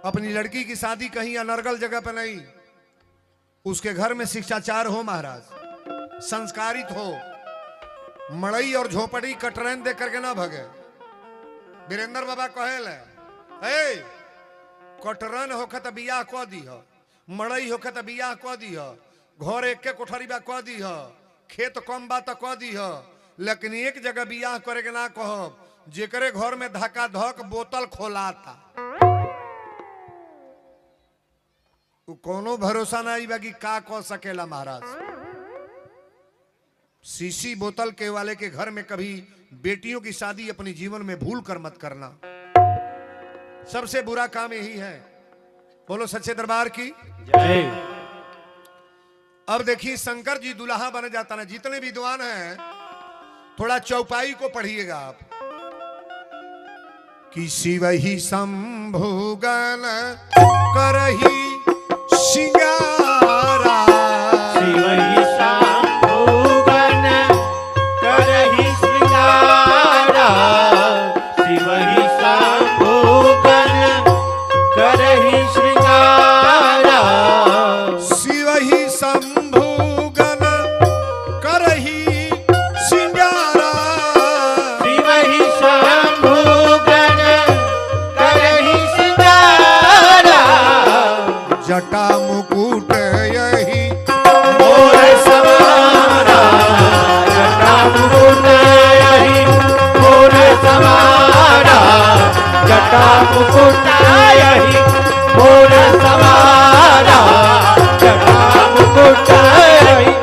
अपनी लड़की की शादी कहीं अनर्गल जगह पर नहीं, उसके घर में शिक्षाचार हो महाराज, संस्कारित हो, मड़ई और झोपड़ी कटरैन दे करके ना भगे। वीरेंद्र बाबा कहेल है कटरन होखे तो बियाह क दीह, मड़ई होखे तो बियाह क दीह, घर एक कोठरी बा क दीह, खेत कम बा तो क दीह, लेकिन एक जगह बियाह करे के ना कहब जेकरे घर में धक्का धक बोतल खोलाता। कोनो भरोसा नहीं बा कि का कह सकेला महाराज। शीशी बोतल के वाले के घर में कभी बेटियों की शादी अपनी जीवन में भूल कर मत करना, सबसे बुरा काम यही है। बोलो सच्चे दरबार की जय। अब देखिए शंकर जी दुल्हा बन जाता ना। जितने विद्वान हैं थोड़ा चौपाई को पढ़िएगा आप। कि शिव ही शंभुगन करही सिंगारा, शिव ही शंभुगन करहि श्रृंगारा, शिव ही शंभुगन करहि श्रृंगारा, शिव ही शंभुगन करही सिंगारा, शिव ही शंभुगन करहि श्रृंगारा, जटा मुकुट यही मोर समारा, जटा मुकुट यही मोर समारा, जटा मुकुट यही मोर समारा, जटा मुकुट यही।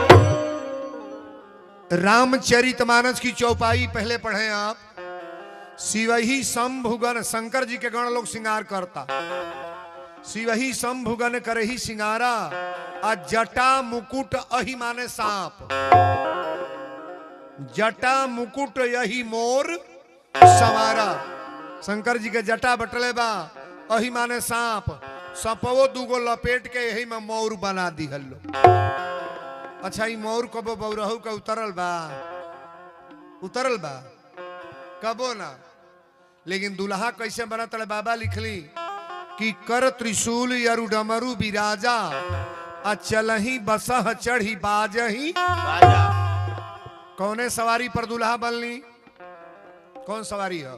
रामचरितमानस की चौपाई पहले पढ़े आप। शिव ही शंभुगन, शंकर जी के गण लोग श्रृंगार करता। शिव ही शंभुगन करही सिंगारा, आ जटा मुकुट अहि माने सांप, जटा मुकुट यही मोर सवारा। शंकर जी के जटा बटले बा, अहि माने सांप, सपवो दूगो लपेट के यही में मोर बना दी हल्लो। अच्छा ई मोर कबो बौरहू का उतरल बा, उतरल बा कबो ना। लेकिन दुल्हा कैसे बना तले बाबा लिखली कि कर त्रिशूल यरु डमरु बिराजा, आ चलही बसह चढ़ी बाजही। कौने सवारी पर दुल्हा बनली? कौन सवारी है?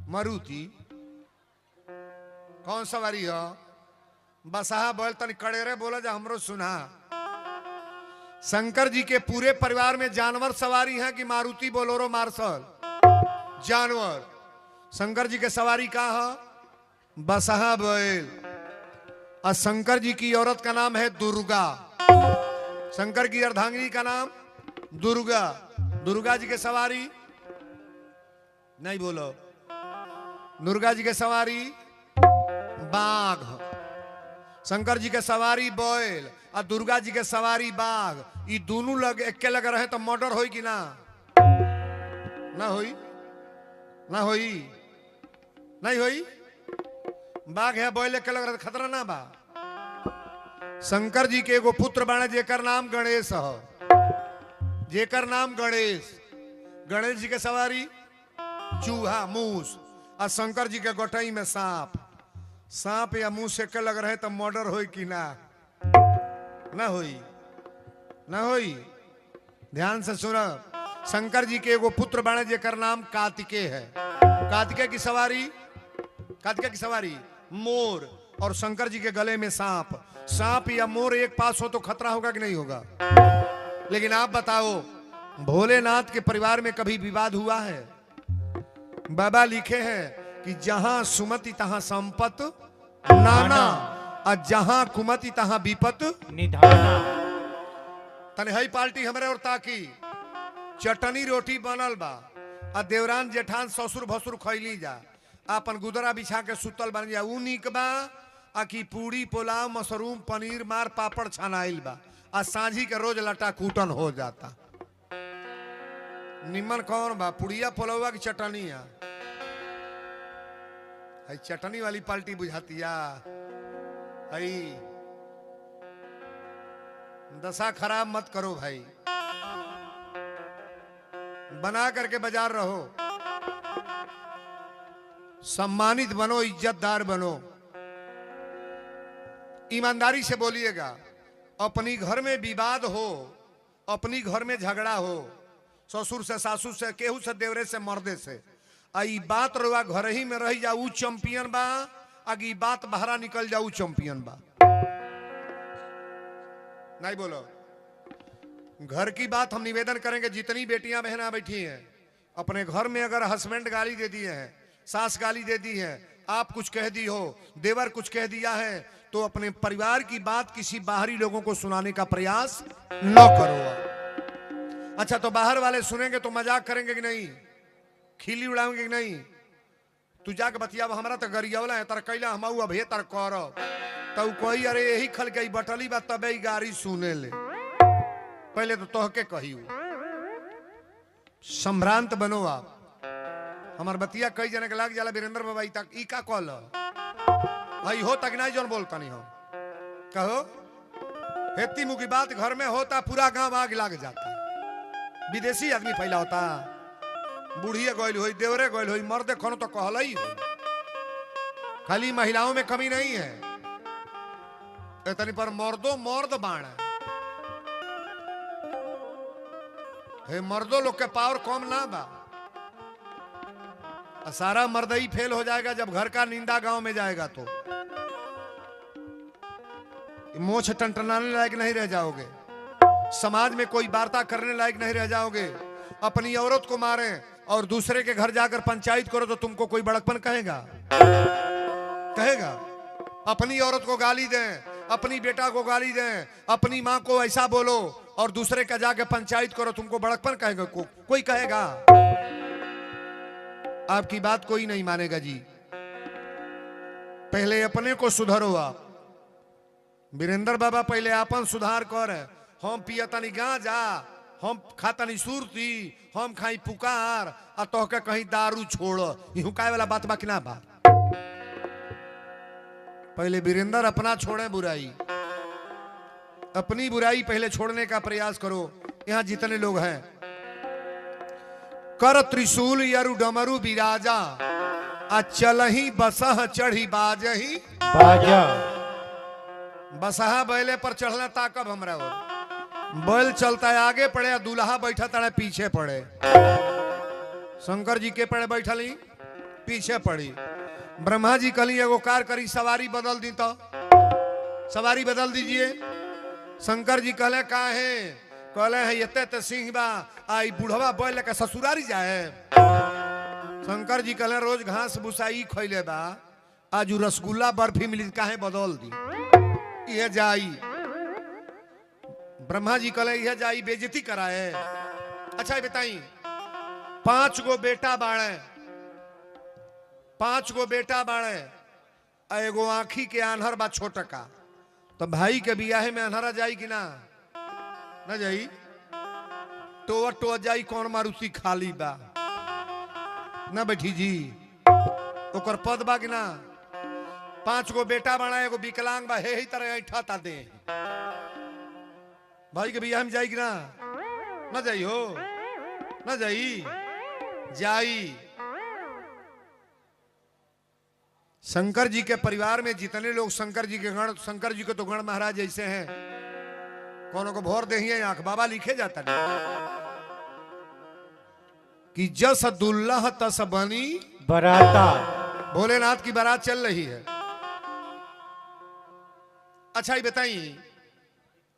मारुति। कौन सवारी है? बसहा बोल तन कड़ेरे बोला जा हमरो सुना। शंकर जी के पूरे परिवार में जानवर सवारी है कि मारुति बोलोरो मार्शल? जानवर। शंकर जी के सवारी का है? बसहा बैल। और शंकर जी की औरत का नाम है दुर्गा। शंकर की अर्धांगिनी का नाम दुर्गा। दुर्गा जी के सवारी नहीं बोलो। दुर्गा जी के सवारी बाघ। शंकर जी के सवारी बैल और दुर्गा जी के सवारी बाघ। ये दोनों लग एक लग रहे तो मर्डर होई कि ना? ना होई, ना होई, नहीं होई। बाघ है बैल के लग रहा खतरा ना बा। शंकर जी के एगो पुत्र बाणे जेकर नाम गणेश है, जेकर नाम गणेश। गणेश जी के सवारी चूहा मूस, और शंकर जी के गोटाई में सांप। सांप या मुंह से के लग रहे तो मर्डर होई कि ना? ना होई, ना होई। ध्यान से सुनो। शंकर जी के एगो पुत्र बाणे जेकर नाम कार्तिकेय है। कार्तिकेय की सवारी, कार्तिकेय की सवारी मोर, और शंकर जी के गले में सांप। सांप या मोर एक पास हो तो खतरा होगा कि नहीं होगा? लेकिन आप बताओ, भोलेनाथ के परिवार में कभी विवाद हुआ है? बाबा लिखे हैं कि जहां सुमति तहां संपत नाना, और जहां कुमति तहां विपत निधाना। तनहई पार्टी हमरे और ताकी चटनी रोटी बनल बा, आ देवरान जेठान ससुर भसुर खैली जा, अपन गुदरा बिछा के सुतल बन जा। ऊ निक बा आ कि पूरी पुलाव मशरूम पनीर मार पापड़ छनाइल बा, आ सांझी के रोज लटा कूटन हो जाता। निमन कौन बा? पुड़िया पुलवा की चटनी है? चटनी वाली पार्टी बुझातिया है। दशा खराब मत करो भाई, बना करके बाजार रहो, सम्मानित बनो, इज्जतदार बनो। ईमानदारी से बोलिएगा। अपनी घर में विवाद हो, अपनी घर में झगड़ा हो, ससुर से, सासू से, केहू से, देवरे से, मर्दे से, आई बात रुआ घर ही में रही जाऊ चैंपियन बा, अगी बात बाहरा निकल जाऊ चैंपियन बा। नहीं बोलो। घर की बात हम निवेदन करेंगे, जितनी बेटियां बहना बैठी हैं, अपने घर में अगर हस्बैंड गाली दे दिए हैं, सास गाली दे दी है, आप कुछ कह दी हो, देवर कुछ कह दिया है, तो अपने परिवार की बात किसी बाहरी लोगों को सुनाने का प्रयास न करो। अच्छा, तो बाहर वाले सुनेंगे तो मजाक करेंगे कि नहीं, खिली उड़ाएंगे कि नहीं? तू जाके बतिया हमारा तो गरियावला है, तर कैला हम अभे तर कर, तो कोई अरे यही खल गई बटली बा तबे गाड़ी सुने ले। पहले तो तोहके कही संभ्रांत बनो आप। हमार बतिया कई जने के लाग जाला वीरेंद्र बाबा तक ई का कॉल भाई हो तक नहीं जोन बोलता नहीं हो कहो हेती मुखी बात घर में होता पूरा गांव आग लाग जाता। विदेशी आदमी फैला होता, बूढ़िया गोयल हुई, देवरे गोयल हुई, मर्दे खनो तो कहल ही हो। खाली महिलाओं में कमी नहीं है, इतनी पर मर्दों मर्द बाण है, मर्दों लोग के पावर कम ना बा। सारा मर्दई फेल हो जाएगा जब घर का निंदा गांव में जाएगा तो मोछ टंटनाने लायक नहीं रह जाओगे, समाज में कोई वार्ता करने लायक नहीं रह जाओगे। अपनी औरत को मारे और दूसरे के घर जाकर पंचायत करो तो तुमको कोई बड़कपन कहेगा? कहेगा? अपनी औरत को गाली दें, अपनी बेटा को गाली दें, अपनी माँ को ऐसा बोलो और दूसरे का जाके पंचायत करो, तुमको बड़कपन कहेगा? कोई कहेगा? आपकी बात कोई नहीं मानेगा जी। पहले अपने को सुधारो आप। वीरेंद्र बाबा पहले अपन सुधार कर। हम पियतनी गांजा, हम खातनी सुरती, हम खाई पुकार, आ तोहके कहीं दारू छोड़, यूं काय वाला बात बाकी ना बा। पहले वीरेंद्र अपना छोड़े बुराई, अपनी बुराई पहले छोड़ने का प्रयास करो। यहां जितने लोग हैं, कर त्रिशूल यरु डमरू बिराजा, आ चलही बसह चढ़ी बाजही बाजा। बसहा बैले पर चढ़ना ताकब हमरा हो। बैल चलता है आगे पड़े, दूल्हा बैठा तड़े पीछे पड़े। शंकर जी के पड़े बैठली पीछे पड़ी। ब्रह्मा जी कली एगो कार करी, सवारी बदल दी तो सवारी बदल दीजिए। शंकर जी कहले का है? कहले है ये ते सिंह बा, आई बुढ़वा बैल के ससुरारी जाए। शंकर जी कहले रोज घास भूसाई खैले बा, आज रसगुल्ला बर्फी मिली काहे बदल दी? यह जाई। ब्रह्मा जी कहले यह जाई बेइज्जती कराए। अच्छा बताई, 5 गो बेटा बाड़े, 5 गो बेटा बाड़े, एगो आंखी के आन्हर बा छोटका, तो भाई के बियाहे में अनहरा जाई कि ना? ना जाई। टो जाई कौन मारुति खाली बा ना बैठी जी, ओकर पद बा कि ना? 5 गो बेटा बना, एगो विकलांग बा, हे ही तरह ऐठा ता दे। भाई के बियाह में जाई कि ना? ना जाई हो, ना जाई। जाई। शंकर जी के परिवार में जितने लोग शंकर जी के गण, शंकर जी के तो गण महाराज ऐसे हैं, कौनों को भोर दे आंख बाबा लिखे जाता नहीं कि जस दुल्लह तस बनी बराता। भोलेनाथ की बारात चल रही है। अच्छा ये बताई,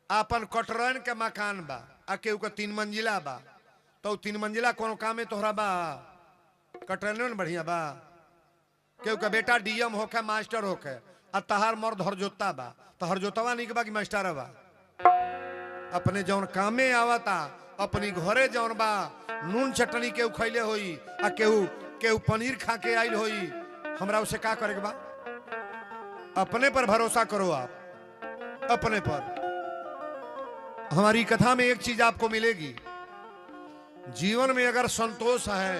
आपन कटरन के मकान बा, आ केहू का 3 मंजिला बा, तो 3 मंजिला कोनो काम में तोहरा बा? कटरन बढ़िया बा। केहू का बेटा डीएम होके, मास्टर होके, आ तहार मर्द हरजोता बा, तो हरजोतवा नहीं के बा कि मास्टर बा? अपने जौन कामे आवता, अपनी घरे जौन बा, नून चटनी केहू खैले होई, आ केहू पनीर खा के आइल होई, हमरा उसे का करे के बा? अपने पर भरोसा करो आप, अपने पर। हमारी कथा में एक चीज आपको मिलेगी, जीवन में अगर संतोष है,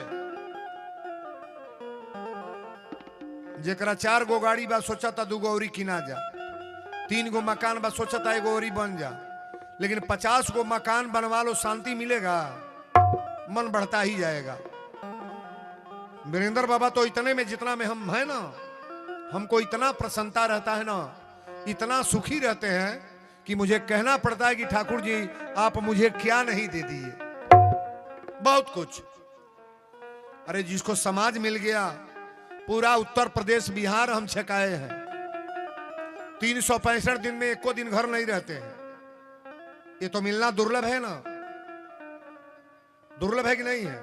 जेकरा 4 गो गाड़ी बा सोचा था 2 गो औरी किना जा, 3 गो मकान बा सोचा था 1 गो औरी बन जा, लेकिन 50 गो मकान बनवा लो, शांति मिलेगा? मन बढ़ता ही जाएगा। वीरेंद्र बाबा तो इतने में जितना में हम है ना, हमको इतना प्रसन्नता रहता है ना, इतना सुखी रहते हैं कि मुझे कहना पड़ता है कि ठाकुर जी आप मुझे क्या नहीं दे दिए, बहुत कुछ। अरे जिसको समाज मिल गया, पूरा उत्तर प्रदेश बिहार हम छकाए हैं, 365 दिन में एको दिन घर नहीं रहते हैं। ये तो मिलना दुर्लभ है ना, दुर्लभ है कि नहीं है?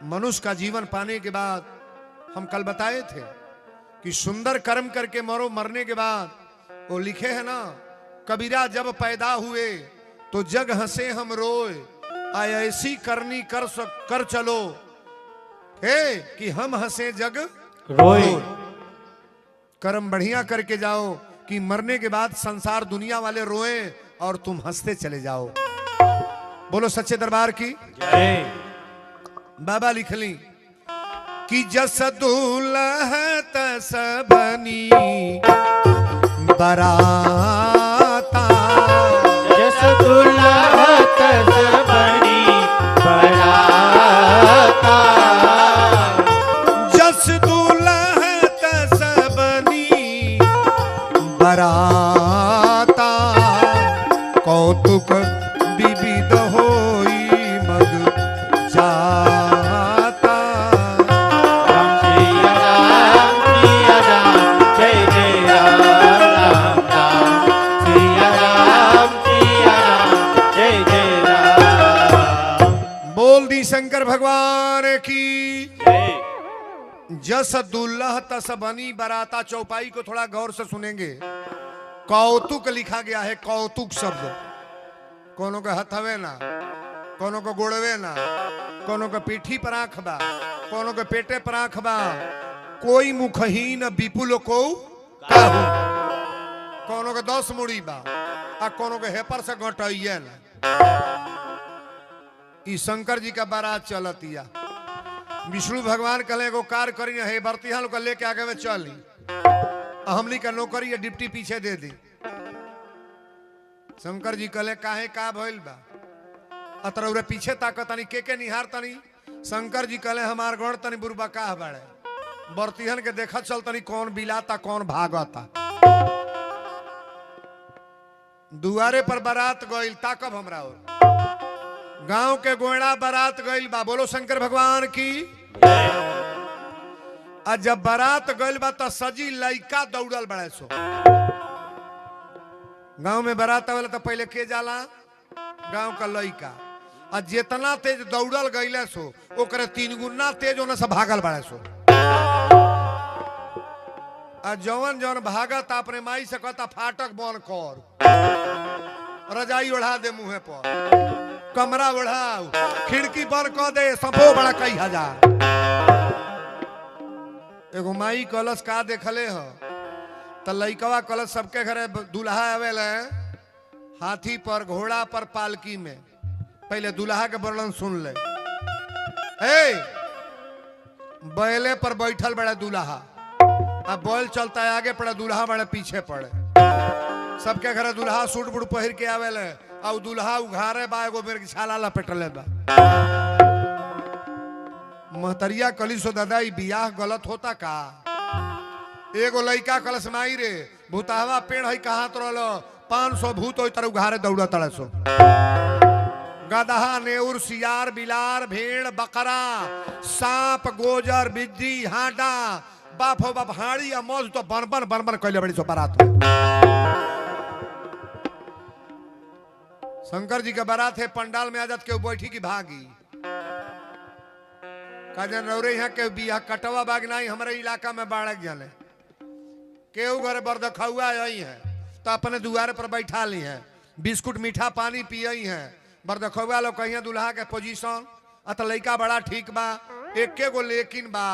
मनुष्य का जीवन पाने के बाद हम कल बताए थे कि सुंदर कर्म करके मरो, मरने के बाद वो लिखे है ना, कबीरा जब पैदा हुए तो जग हंसे हम रोए, आय ऐसी करनी कर चलो हे कि हम हंसे जग रोए। कर्म बढ़िया करके जाओ कि मरने के बाद संसार दुनिया वाले रोए और तुम हंसते चले जाओ। बोलो सच्चे दरबार की जय। बाबा लिख ली कि जस दुल्ह तस बनी बराता, जस दुल्हा तस बनी बराता, जस दुल्ह तस बनी बराता, कौतुक विविध होई मग जाता। राम सिया राम, जय जय राम राम, सिया राम जय जय राम। बोल दी शंकर भगवान की जय। जस दुल्लह तस बनी बराता। चौपाई को थोड़ा गौर से सुनेंगे। कौतुक लिखा गया है, कौतुक शब्द। कोनो के हथवे ना, कोनो को गोड़वे ना, कोनो के पीठी पर आंख बा, कोनो के पेटे पर आंख बा, कोई मुखहीन विपुल को काहू, कोनो के 10 मुड़ी बा आ कोनो के हेपर से गटइए ना। ई शंकर जी का बारात चलतिया। विष्णु भगवान कहले एगो कार करी है, बरतिहा लोग लेके आगे में चली, हमनी का नौकरी या डिप्टी पीछे दे दी। शंकर जी कहले काहे का भइल बा, अतरौरे पीछे ताकतनी के निहार तनी। शंकर जी कहले हमार गण तनी बुरबा का बाड़े, बरतिहन के देखत चल तनी कौन बिलाता कौन भागता। दुआरे पर बारात गइल, ताकब हमरा और गांव के गोयड़ा बारात गइल बा। बोलो शंकर भगवान की। आ जब बारात गइल बा तो सजी लइका दौड़ल बड़े सो। गांव में बारात आवेला तो पहले के जाला, गांव का लइका। आ जितना तेज दौड़ल गइले सो ओकरे 3 गुना तेज ओने से भागल बड़े सो। आ जवन जवन भागत अपने माई से कहता फाटक बंद कर, रजाई ओढ़ा दे मुंहे पर, कमरा ओढ़ाओ, खिड़की बंद कर दे, सफो बड़ा कई हजार। एगो माई कलश का देखले ह त लइकवा कलश सबके घरे दूल्हा आवेला हाथी पर, घोड़ा पर, पालकी में। पहले दूल्हा के वर्णन सुन ले। ए बैले पर बैठल बड़ा दूल्हा, अब बैल चलता है आगे पड़े, दूल्हा बड़े पीछे पड़े। सबके घरे दूल्हा सूट बूट पहिर के आवेले, और दूल्हा उघारे बा, एगो मेरे छाला लपेटले बा। महतरिया कली सो दादा ई बियाह गलत होता का? एगो लइका कलश माई रे भूतावा पेड़ है कहा तो रहलो 500 भूत हो तरह उघारे दौड़ा तड़े सो। गदहा, नेउर, सियार, बिलार, भेड़, बकरा, सांप, गोजर, बिज्जी, हांडा, बाप हो बाप हाड़ी या मौज तो बन बन कैले बड़ी सो बारात में। शंकर जी का बारात है, पंडाल में आजात के बैठी की भागी काजन रौरे यहाँ के बिया कटवा बाग नहीं हमारे इलाका में बाढ़ जाने केहू घर बरदखुआ आई है तो अपने दुआरे पर बैठा ली है, बिस्कुट मीठा पानी पियई है। बरदखुआ लोग कहिए दूल्हा के पोजीशन अत लइका बड़ा ठीक बा, एके गो लेकिन बा,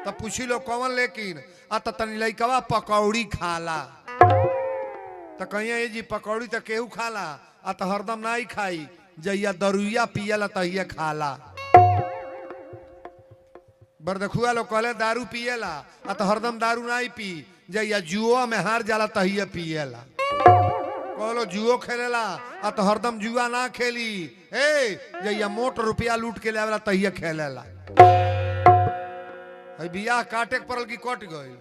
तब पूछी लो कौन लेकिन, अत तनी लइकवा पकौड़ी खाला, तो कहिए ये जी पकौड़ी तो केहू खाला, अत हरदम नहीं खाई, जइया दरुइया पियला तहिया खाला। बरदखुआ लोग कहले दारू पियला, अत हरदम दारू नहीं पी, जइया जुआ में हार जाला तहिया पियला। कहलो जुओ खेलेला, अत हरदम जुआ ना खेली, ए जइया मोट रुपया लूट के लेवला तहिया खेलेला। बियाह काटे के पड़ल की कट गई।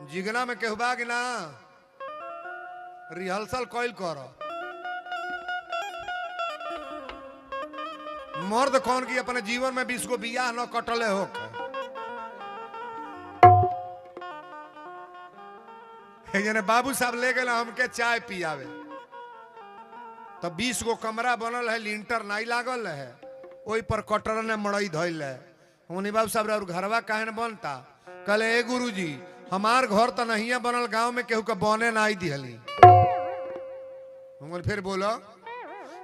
जिगना में कहबा कि ना रिहर्सल कइल कर। मर्द कौन की अपने जीवन में 20 गो बियाह न कटले हो जने बाबू साहब ले गए हमके चाय पियावे तो 20 गो कमरा बनल है, लिंटर नहीं लागल है, वही पर कटर ने मड़ई धइल है। हमनी बाबू साहब और घरवा काहे न बनता? कहले ए गुरुजी हमार घर तो नहीं है बनल, गांव में केहू के बने नहीं दिहली। हम फिर बोलो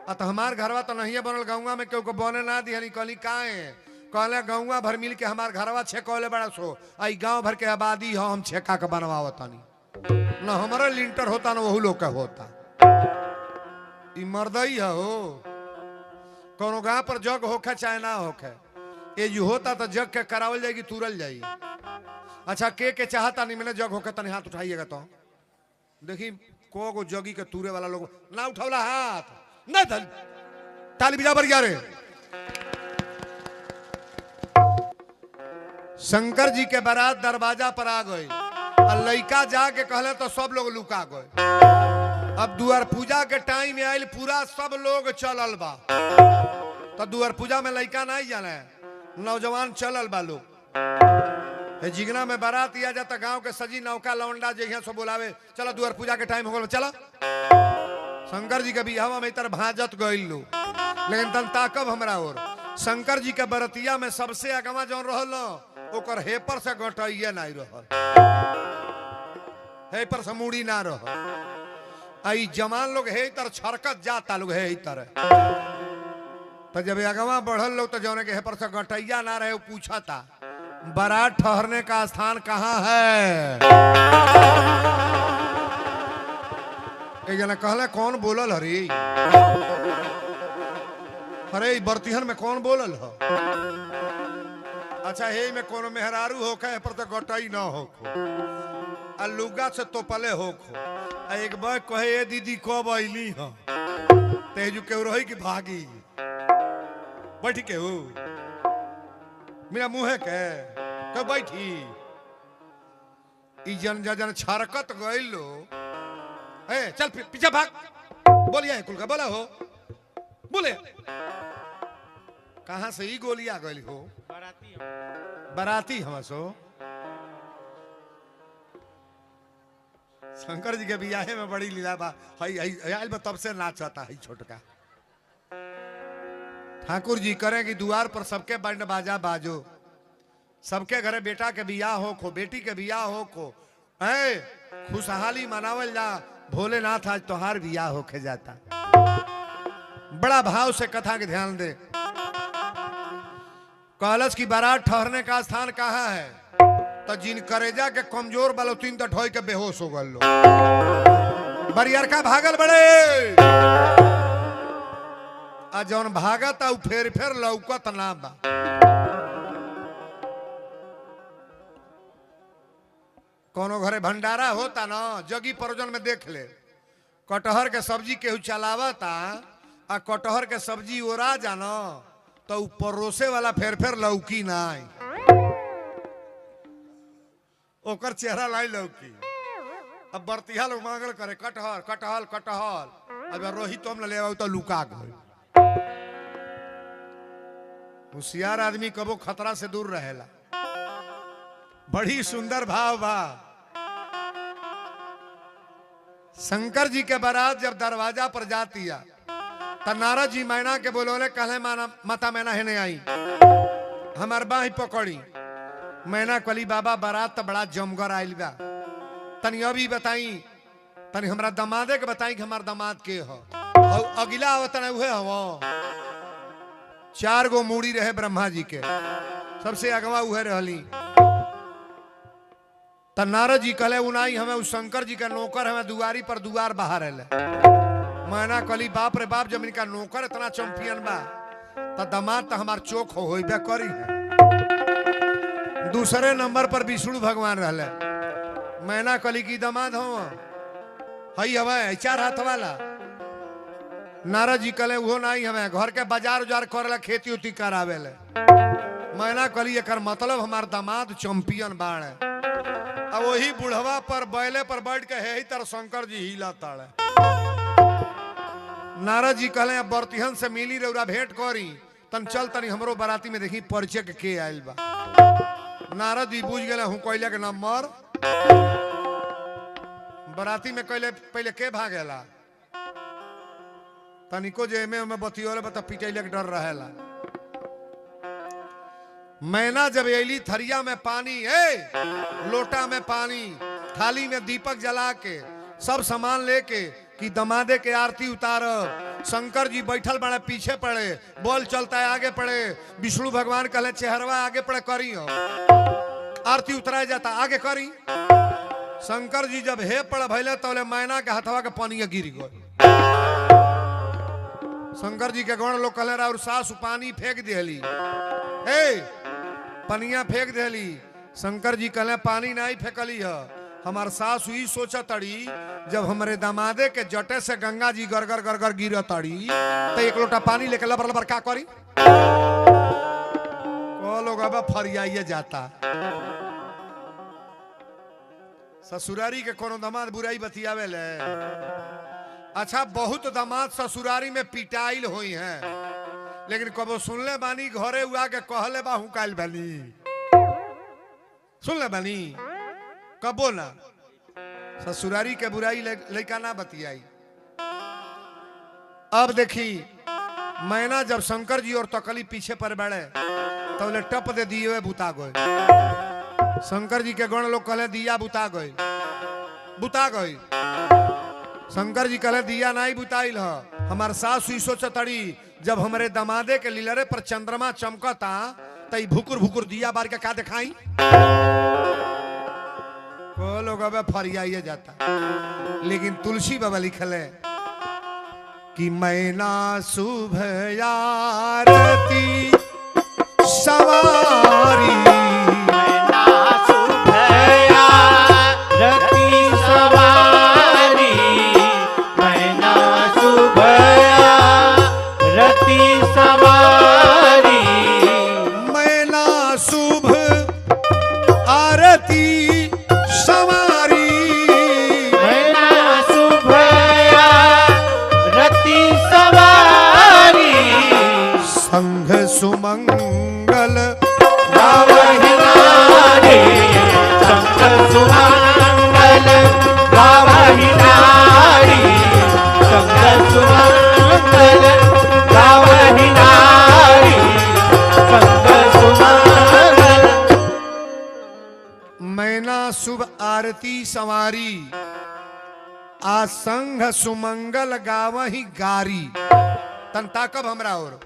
तो हमार घरवा तो नहीं है बनल, गाँव में केहू के बने ना दिहली। कहली काहे? कहले गौवा भर मिल के हमार घरवा छेकौले बड़ा सो, आई गांव भर के आबादी हो, हम छेका के बनवावतानी न हमारा लिंटर होता न वहू लोग का होता। ई मर्दई है हो। कोनो गांव पर जग होखे चाहे ना होखे, ये जो होता तो जग के करावल जाएगी, तुरल जाएगी। अच्छा के चाहता नहीं मैंने जग होके तनी हाथ उठाइएगा तो देखी को गो जगी के तूरे वाला लोग ना उठावला हाथ ना धल ताली बिजा बर रे। शंकर जी के बारात दरवाजा पर आ गई और लड़का जाके कहले तो सब लोग लुका गए। अब दुआर पूजा के टाइम में आयल, पूरा सब लोग चलल बा। तो दुआर पूजा में लड़का नहीं जाने, नौजवान चलल बा लोग। जिगना में बारात आ जाता, गांव के सजी नौका लौंडा जे यहाँ से बोलावे, चलो दुआर पूजा के टाइम हो गल, चलो। शंकर जी के बिहावा में इतर भाजत गइल लो, लेकिन तन ताकब हमरा और शंकर जी के बरतिया में सबसे अगवा जौन रहल ओकर हेपर से गटइए नहीं रहल, हेपर से मुड़ी ना रहल। आई जवान लोग है तर छरकत जाता लोग है तर। तो जब अगवा बढ़ल लोग तो जौन के हेपर से गटइया ना रहे, वो पूछा था बारात ठहरने का स्थान कहाँ है? एक जना कहले कौन बोलल हरी? अरे बर्तिहन में कौन बोलल हो? अच्छा हे में कोनो मेहरारू होखे पर तो गटई ना होखो, आ लुगा से तोपले होखो। आ एक बार कहे ए दीदी कब आईली हो? तेजू के रही की भागी बैठी के हो मेरा मुँह के कब बैठी। ई जन जन छरकत गइलो, ए चल पीछे भाग, बोलिए कुल का बोला हो, बोले कहां से ई गोलियां गइल हो? बाराती हम सो शंकर जी के बियाहे में बड़ी लीला बा। हई आयल बा तब से नाचता है छोटका। ठाकुर जी करे कि द्वार पर सबके बैंड बाजा बाजो, सबके घरे बेटा के बियाह हो खो, बेटी के बियाह हो खो, है खुशहाली मनावल जा। भोलेनाथ आज तोहार बियाह होके जाता। बड़ा भाव से कथा के ध्यान दे। कहलस की बारात ठहरने का स्थान कहाँ है? तो जिन करेजा के कमजोर बालो तीन तो ढोई के बेहोश हो गल लो, बरियर का भागल बड़े आ जौन भागत आ फेर लौकत ना बा। कोनो घरे भंडारा होता ना, जगी परोजन में देख ले, कटहर के सब्जी केहू चलावता आ कटहर के सब्जी ओरा जाना तो परोसे वाला फेर लौकी नाई, ओकर चेहरा लाई लौकी। अब बर्तिया लोग मांगल करे कटहर कटहल कटहल, अब रोहित तुम ले आओ तो लुका गए। होशियार आदमी कबो खतरा से दूर रहेला। बड़ी सुंदर भाव बा। शंकर जी के बारात जब दरवाजा पर जाती है तो नारद जी मैना के बोलोले, कहले माता मैना है नहीं आई, हमार बाही पकड़ी। मैना कली बाबा बारात तो बड़ा जमगर आयल बा, तनी अभी बताई, तनी हमरा दमादे के बताई कि हमार दमाद के हो। और अगिला आवतन उहे हो। 4 गो मूड़ी रहे ब्रह्मा जी के, सबसे अगवा उहे रहली। तो नारद जी कहले उनाई हमें उस शंकर जी का नौकर हमें दुआरी पर दुआर बाहर है। मैना कली बाप रे बाप, जब इनका नौकर इतना चैंपियन बा तो दमाद तो हमार चोख होइबे करी है। दूसरे नंबर पर विष्णु भगवान रहले। मैना कली की दमाद हो हई हवे 4 हाथ वाला। नारद जी कहले वो नहीं हमें घर के बाजार उजार करेला, खेती उती करावेले। मैना कली एकर मतलब हमार दमाद चैंपियन बाण है। अब वही बुढ़वा पर बैले पर बैठ के है ही तरह शंकर जी हिला ताड़े। नारद जी कहले अब बर्तिहन से मिली रउरा भेंट करी तन चल तनी हमरो बाराती में देखी परिचय के आयल बा। नारद जी बुझ गए हूँ कोयला के नंबर बराती में कहले पहले के भागेला तनिको जे में बतियोले बता पिटैले के डर रहेला। मैना जब एली थरिया में पानी लोटा में पानी थाली में दीपक जला के सब सामान लेके कि दमादे के आरती उतार। शंकर जी बैठल बड़े पीछे पड़े बोल चलता है आगे पड़े। विष्णु भगवान कहले चेहरवा आगे पड़े करी हो आरती उतराया जाता आगे करी। शंकर जी जब हे पड़ भैले तो मैना के हथवा के पानी गिर गए। शंकर जी के गण लोग कहले और सासु पानी फेंक दिली पनिया फेंक दिली। शंकर जी कहले पानी नहीं फेंकली है हमार सास हुई सोचा तड़ी जब हमारे दामादे के जटे से गंगा जी गरगर गरगर गिर तड़ी तो एक लोटा पानी लेके लबर लबर का करी को लोग अब फरियाइए जाता। ससुरारी के कोनो दामाद बुराई बतियावे ले। अच्छा बहुत दामाद ससुरारी में पिटाइल हुई हैं लेकिन कबो सुनले बानी घरे हुआ के कहले बाहू काल बानी सुनले बानी कबो ना ससुरारी के बुराई लड़का ना बतियाई। अब देखी मैना जब शंकर जी और तकली पीछे पर बैठे तो टप दे दिए बुता गए। शंकर जी के गण लोग कहले दिया बुता गए बुता गए। शंकर जी कहले दिया नहीं बुताइल ह हमार सास हुई सोचतड़ी जब हमारे दमादे के लीलरे पर चंद्रमा चमकता तई भुकुर भुकुर दिया बार के का दिखाई को लोग अब फरियाइए जाता। लेकिन तुलसी बाबा लिखले कि मैना शुभ आरती सवारी मैना शुभ आरती सवारी मैना शुभ आरती सवारी मैना शुभ आरती सवारी मैना शुभ आरती सवारी संघ सुमंगल गावहि नारी संग सुमंगल गावहि नारी संग सुमंगल गावहि नारी संग सुमंगल। मैना शुभ आरती सवारी आ संघ सुमंगल गावहि गारी। तन ताकब हमरा और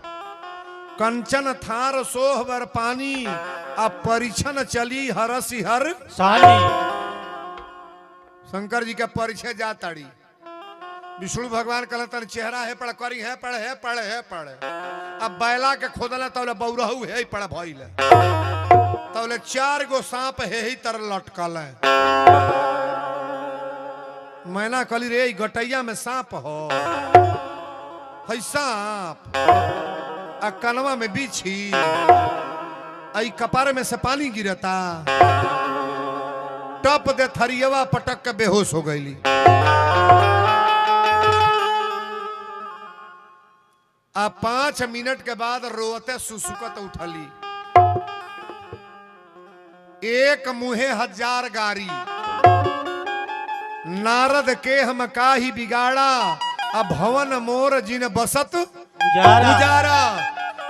कंचन थार सोह बर पानी आ परिछन चली हरसी हर साली शंकर जी के परिचय जाताड़ी। विष्णु भगवान कहले तन चेहरा है पड़ करी है पड़ है पड़ है पड़ अब बैला के खोदले तौले बौरहू है पड़ भइले तौले 4 गो सांप है ही तर लटकल है। मैना कहली रे गटैया में सांप हो है सांप आ कनवा में बिछी आई कपार में से पानी गिरता टप दे थरियवा पटक के बेहोश हो गईली। आ 5 मिनट के बाद रोते सुसुकत उठली। एक मुहे 1000 गारी नारद के हम काहि बिगाड़ा अब भवन मोर जिन बसत उजारा।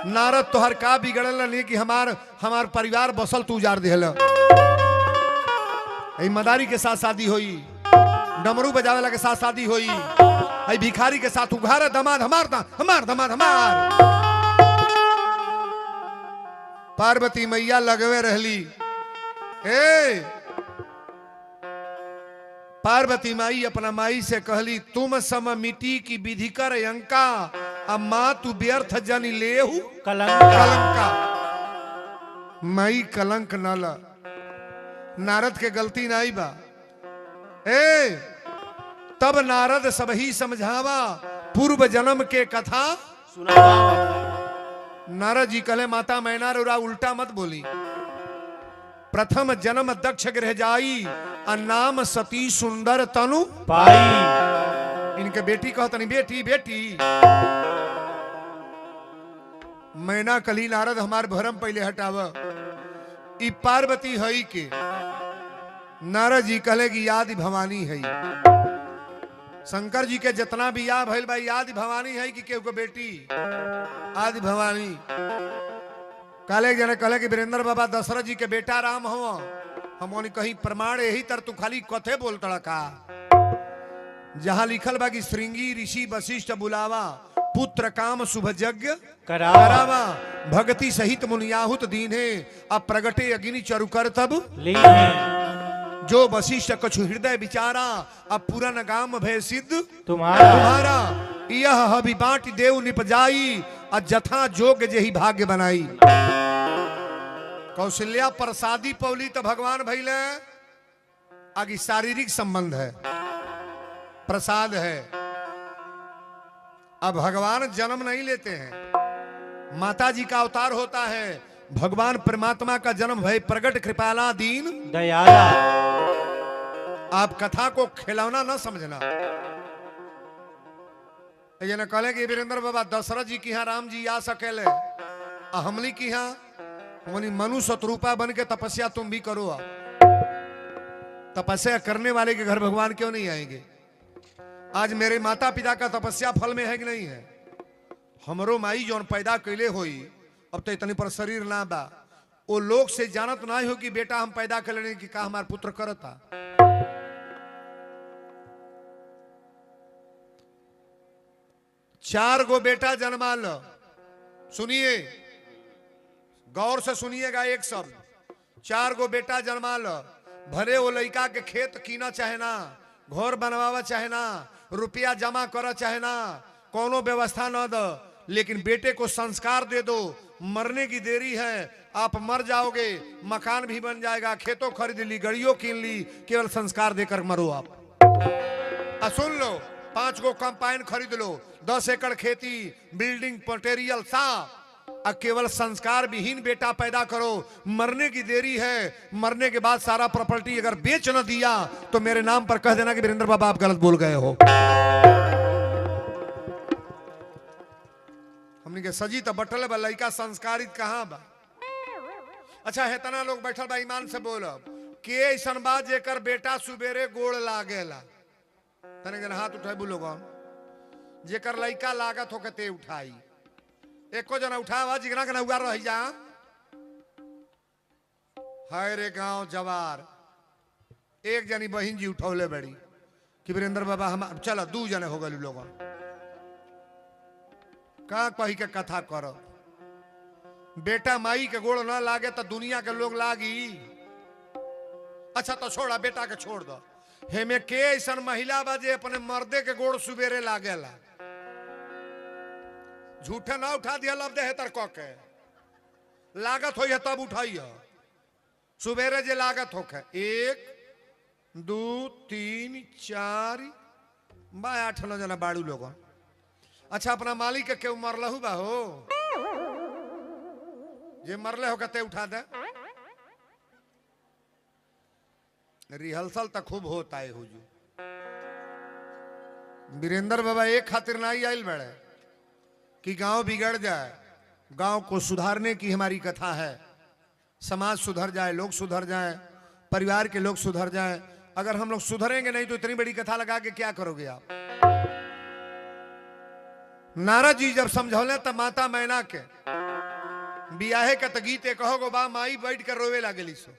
नारद तोहर का बिगड़ल नहीं कि हमार परिवार बसल तू उजार दिहल। मदारी के साथ शादी हुई डमरू बजावेला के साथ शादी हुई भिखारी के साथ उघार दमाद हमार दमाद हमार। पार्वती मैया लगवे रहली पार्वती माई अपना माई से कहली तुम सम मिट्टी की विधि कर अंका अम्मा तू व्यर्थ जनी लेहू कलंका। माई कलंक न ला नारद के गलती नहीं बा तब नारद सब ही समझावा पूर्व जन्म के कथा सुनावा। नारद जी कहले माता मैना रोरा उल्टा मत बोली प्रथम जन्म दक्ष गृह जाई आ नाम सती सुंदर तनु पाई। इनके बेटी कहतनी बेटी बेटी मैना कली नारद हमार भरम पहले हटाव ई पार्वती हई के नारद जी कहले कि याद भवानी है। शंकर जी के जितना भी या भइल भाई याद भवानी है कि केहू को बेटी आदि भवानी काले जने कहले कि वीरेंद्र बाबा दशरथ जी के बेटा राम हो हम कहीं प्रमाण यही तर तू खाली कथे बोल तड़का जहां लिखल बा कि श्रृंगी ऋषि वशिष्ठ बुलावा पुत्र काम शुभ यज्ञ करावा भक्ति सहित मुनियाहुत दीन्हे अब प्रगटे अग्नि चरुकर तब जो वशिष्ठ कछु हृदय विचारा अब पूरन गाम भय सिद्ध तुम्हारा यह हबि बांट देव निपजाई और जथा जोग जेहि भाग्य बनाई। कौशल्या प्रसादी पौली तो भगवान भैले आगे शारीरिक संबंध है प्रसाद है। अब भगवान जन्म नहीं लेते हैं माता जी का अवतार होता है। भगवान परमात्मा का जन्म भय प्रगट कृपाला दीन दयाला। आप कथा को खिलौना न समझना। ये न कहले कि वीरेंद्र बाबा दशरथ जी की यहाँ राम जी आ सकेले हमली की यहाँ मनु शत्रुपा बन के तपस्या तुम भी करो। तपस्या करने वाले के घर भगवान क्यों नहीं आएंगे? आज मेरे माता पिता का तपस्या फल में है कि नहीं है? हमरो माई जौन पैदा कैले होई अब तो इतनी पर शरीर ना बा वो लोग से जानत ना हो कि बेटा हम पैदा कर लेने की का हमार पुत्र करता। चार गो बेटा जन्मा लो सुनिए गौर से सुनिएगा एक शब्द। चार गो बेटा जन्मा लो भले वो लड़का के खेत कीना चाहे ना घर बनवावा चाहे ना रुपया जमा करा चाहे ना कोनो व्यवस्था न दो लेकिन बेटे को संस्कार दे दो। मरने की देरी है आप मर जाओगे मकान भी बन जाएगा खेतों खरीद ली गाड़ियों कीन ली केवल संस्कार देकर मरो आप। सुन लो 5 गो कंपाइन खरीद लो 10 एकड़ खेती बिल्डिंग मटेरियल साफ केवल संस्कार विहीन बेटा पैदा करो। मरने की देरी है मरने के बाद सारा प्रॉपर्टी अगर बेच न दिया तो मेरे नाम पर कह देना कि वीरेंद्र बाबा आप गलत बोल गए हो। हमने के सजी तो बटल बा लड़का संस्कारित कहाँ बा? अच्छा है तना लोग बैठल बा ईमान से बोलब के ऐसन बात जेकर बेटा सुबेरे गोड़ लागेला तने के हाथ उठाई बोलो जेकर लड़का लागत हो के उठाई एको जना उठावा जिगना के उगार रही जा। हाय रे गांव जवार एक जनी बहन जी उठौले बड़ी कि वीरेंद्र बाबा हम चलो 2 जने हो गए लोग का कही के कथा करो। बेटा माई के गोड़ न लागे तो दुनिया के लोग लागी। अच्छा तो छोड़ा बेटा के छोड़ दो हेमे के ऐसा महिला बाजे अपने मर्दे के गोड़ सुबेरे लागेला झूठे ना उठा दिया लब दे तर के लागत हो तब उठाई सुबेरे जे लागत हो 1 2 3 4 8 9 जना बाड़ू लोग। अच्छा अपना मालिक के मरलहू बा हो जे मरले हो कते उठा दे। रिहर्सल तो खूब होता है हुजू। वीरेंद्र बाबा एक खातिर ना ही आयल बड़े कि गांव बिगड़ जाए गांव को सुधारने की हमारी कथा है। समाज सुधर जाए लोग सुधर जाए परिवार के लोग सुधर जाए। अगर हम लोग सुधरेंगे नहीं तो इतनी बड़ी कथा लगा के क्या करोगे आप? नारद जी जब समझौले तब माता मैना के बियाहे का तो गीत कहोगो बा माई बैठ कर रोवे लागली सो।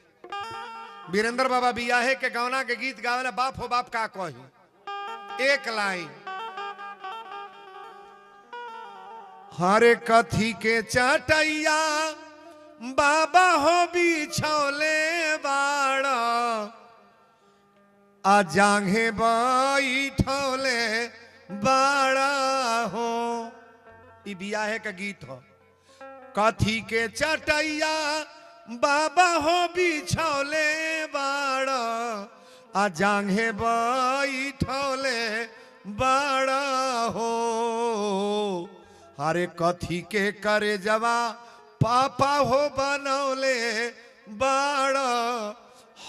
वीरेंद्र बाबा बियाहे के गौना के गीत गावेला बाप हो बाप का कही एक लाइन हरे कथी के चटैया बाबा हो बिछौले बाड़ा आ जांघे बैठौले बाड़ा हो। ई बियाहे का गीत हो। कथी के चटैया बाबा हो बिछौले बाड़ा आ जांघे बैठौले बाड़ा हो। हरे कथी के करे जवा पापा हो बनौले बाड़ा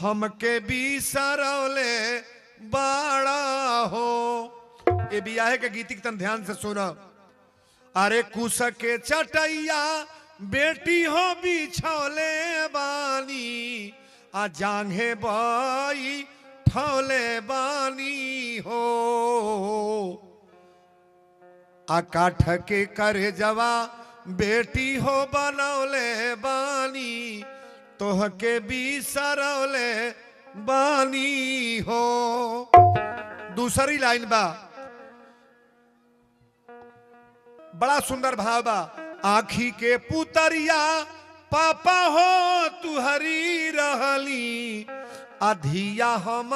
हमके बिसरौले बाड़ा हो। ये बियाहे के गीतिक तन ध्यान से सुनो। अरे कुश के चटैया बेटी हो बिछौले बानी आ जांघे बाई ठौले बानी हो। आ काठ के करे जवा बेटी हो बनौले बानी तोह के बिसरौले बानी हो। दूसरी लाइन बा बड़ा सुंदर भाव बा। आखी के पुतरिया पापा हो तुहरी रहली अधिया हम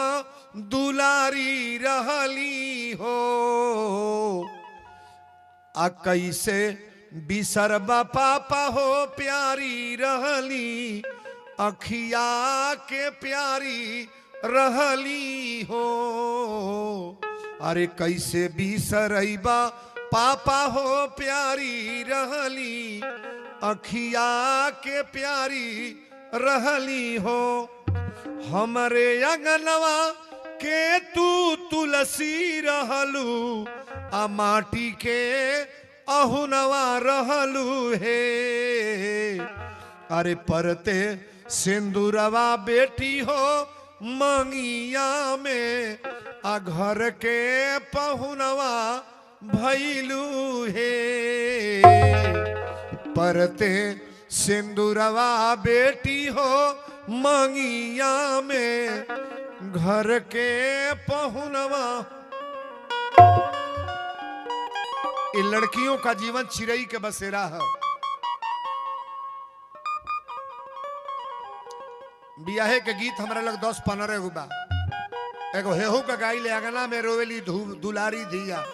दुलारी रहली हो। आ कैसे बिसरबा पापा हो प्यारी रहली अखिया के प्यारी रहली हो। अरे कैसे बिसरैबा पापा हो प्यारी रहली अखिया के प्यारी रहली हो। हमरे अंगनवा के तू तुलसी रहलू आ माटी के अहुनवा रहलू हे। अरे परते सिंदूरवा बेटी हो मंगिया में आ घर के पहुनवा भैलू हे। परते सिंदूरवा बेटी हो मंगिया में घर के पहुनवा। ये लड़कियों का जीवन चिरई के बसेरा है। बियाहे के गीत हमारा लग 10-15 गो बा। एगो हेहू का गाई ले अगना में रोवेली दुलारी धिया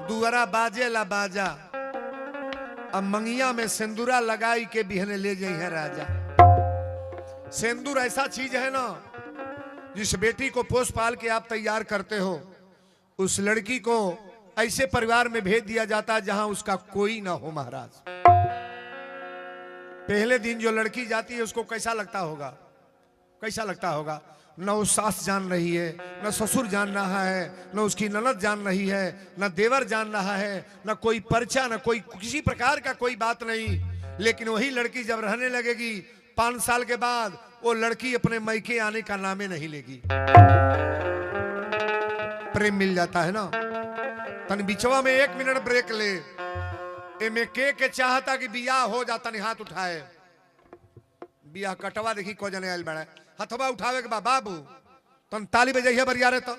दुआरा बाजे ला बाजा अब मंगिया में सिंदूरा लगाई के बिहने ले जाई है राजा। सिंदूर ऐसा चीज है ना जिस बेटी को पोस पाल के आप तैयार करते हो उस लड़की को ऐसे परिवार में भेज दिया जाता है जहां उसका कोई ना हो महाराज। पहले दिन जो लड़की जाती है उसको कैसा लगता होगा, कैसा लगता होगा। न वो सास जान रही है, न ससुर जान रहा है, न उसकी ननद जान रही है, न देवर जान रहा है, न कोई पर्चा, न कोई किसी प्रकार का कोई बात नहीं। लेकिन वही लड़की जब रहने लगेगी 5 साल के बाद वो लड़की अपने मैके आने का नामे नहीं लेगी। प्रेम मिल जाता है ना। तन बिचवा में 1 मिनट ब्रेक ले एमे के चाहता कि बियाह हो जाता नहीं हाथ उठाए। बियाह कटवा देखी को जने आयल बड़ा हथवा उठावे के बाबू तन ताली बजाइए बरियारे तो